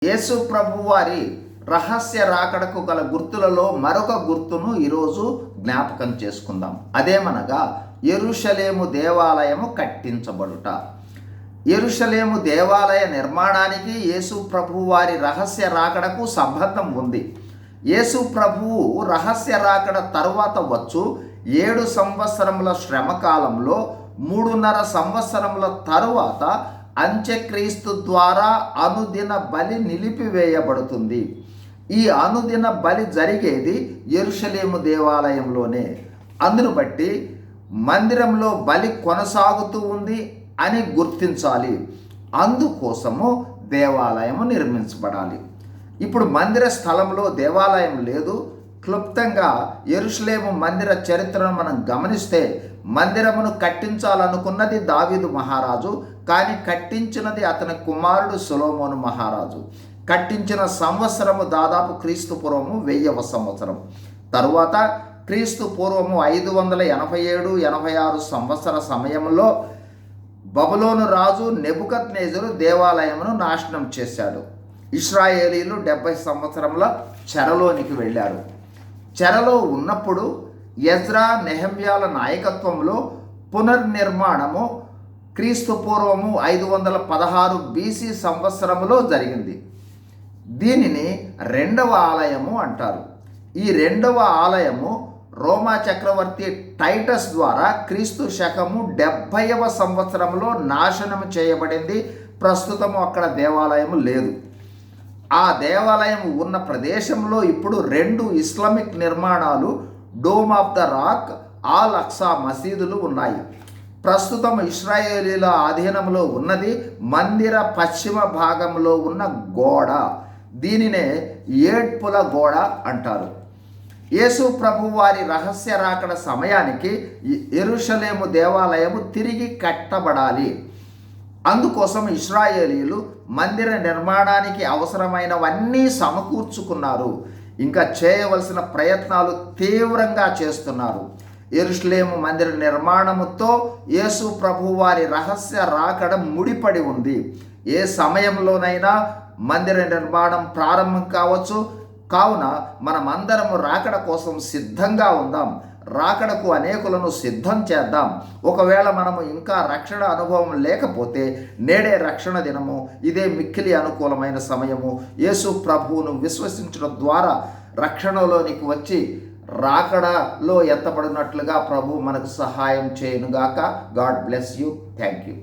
యేసు ప్రభు వారి రహస్య రాకడకు గల గుర్తులలో మరొక గుర్తును ఈరోజు జ్ఞాపకం చేసుకుందాం. అదేమనగా యెరూషలేము దేవాలయము కట్టించబడుట. యెరూషలేము దేవాలయ నిర్మాణానికి యేసు ప్రభు వారి రహస్య రాకడకు సంబంధం ఉంది. యేసు ప్రభువు రహస్య రాకడ తరువాత వచ్చు 7 సంవత్సరముల శ్రమకాలంలో 3.5 సంవత్సరముల తరువాత అంత్యక్రీస్తు ద్వారా అనుదిన బలి నిలిపివేయబడుతుంది. ఈ అనుదిన బలి జరిగేది యెరూషలేము దేవాలయంలోనే. అందును బట్టి మందిరంలో బలి కొనసాగుతూ ఉంది అని గుర్తించాలి. అందుకోసము దేవాలయము నిర్మించబడాలి. ఇప్పుడు మందిర స్థలంలో దేవాలయం లేదు. క్లుప్తంగా యెరూషలేము మందిర చరిత్రను మనం గమనిస్తే మందిరమును కట్టించాలనుకున్నది దావీదు మహారాజు, కానీ కట్టించినది అతని కుమారుడు సొలొమోను మహారాజు. కట్టించిన సంవత్సరము దాదాపు క్రీస్తు పూర్వము 1000వ సంవత్సరం. తరువాత క్రీస్తు పూర్వము 587-86 సంవత్సర సమయంలో బబులోను రాజు నెబుకద్నెజరు దేవాలయమును నాశనం చేశాడు. ఇశ్రాయేలీలు 70 సంవత్సరముల చెరలోనికి వెళ్ళారు. చెరలో ఉన్నప్పుడు ఎజ్రా, నెహెమ్యాల నాయకత్వంలో పునర్నిర్మాణము క్రీస్తు పూర్వము 516 BC సంవత్సరములో జరిగింది. దీనిని రెండవ ఆలయము అంటారు. ఈ రెండవ ఆలయము రోమా చక్రవర్తి టైటస్ ద్వారా క్రీస్తు శకము 70వ సంవత్సరంలో నాశనం చేయబడింది. ప్రస్తుతము అక్కడ దేవాలయము లేదు. ఆ దేవాలయం ఉన్న ప్రదేశంలో ఇప్పుడు 2 ఇస్లామిక్ నిర్మాణాలు, dome of the rock, Al Aqsa మసీదులు ఉన్నాయి. ప్రస్తుతం ఇశ్రాయేలీల ఆధీనంలో ఉన్నది మందిర పశ్చిమ భాగంలో ఉన్న గోడ. దీనినే ఏడ్పుల గోడ అంటారు. యేసు ప్రభు వారి రహస్య రాకడ సమయానికి యెరూషలేము దేవాలయము తిరిగి కట్టబడాలి. అందుకోసం ఇశ్రాయేలీలు మందిర నిర్మాణానికి అవసరమైనవన్నీ సమకూర్చుకున్నారు. ఇంకా చేయవలసిన ప్రయత్నాలు తీవ్రంగా చేస్తున్నారు. యెరూషలేము మందిర నిర్మాణముతో యేసు ప్రభు వారి రహస్య రాకడ ముడిపడి ఉంది. ఏ సమయంలోనైనా మందిర నిర్మాణం ప్రారంభం కావచ్చు. కావున మనమందరము రాకడ కోసం సిద్ధంగా ఉందాం. రాకడకు అనేకులను సిద్ధం చేద్దాం. ఒకవేళ మనము ఇంకా రక్షణ అనుభవం లేకపోతే నేడే రక్షణ దినము, ఇదే మిక్కిలి అనుకూలమైన సమయము. యేసు ప్రభువును విశ్వసించడం ద్వారా రక్షణలోనికి వచ్చి రాకడలో ఎత్తబడినట్లుగా ప్రభు మనకు సహాయం చేయనుగాక. God bless you. Thank you.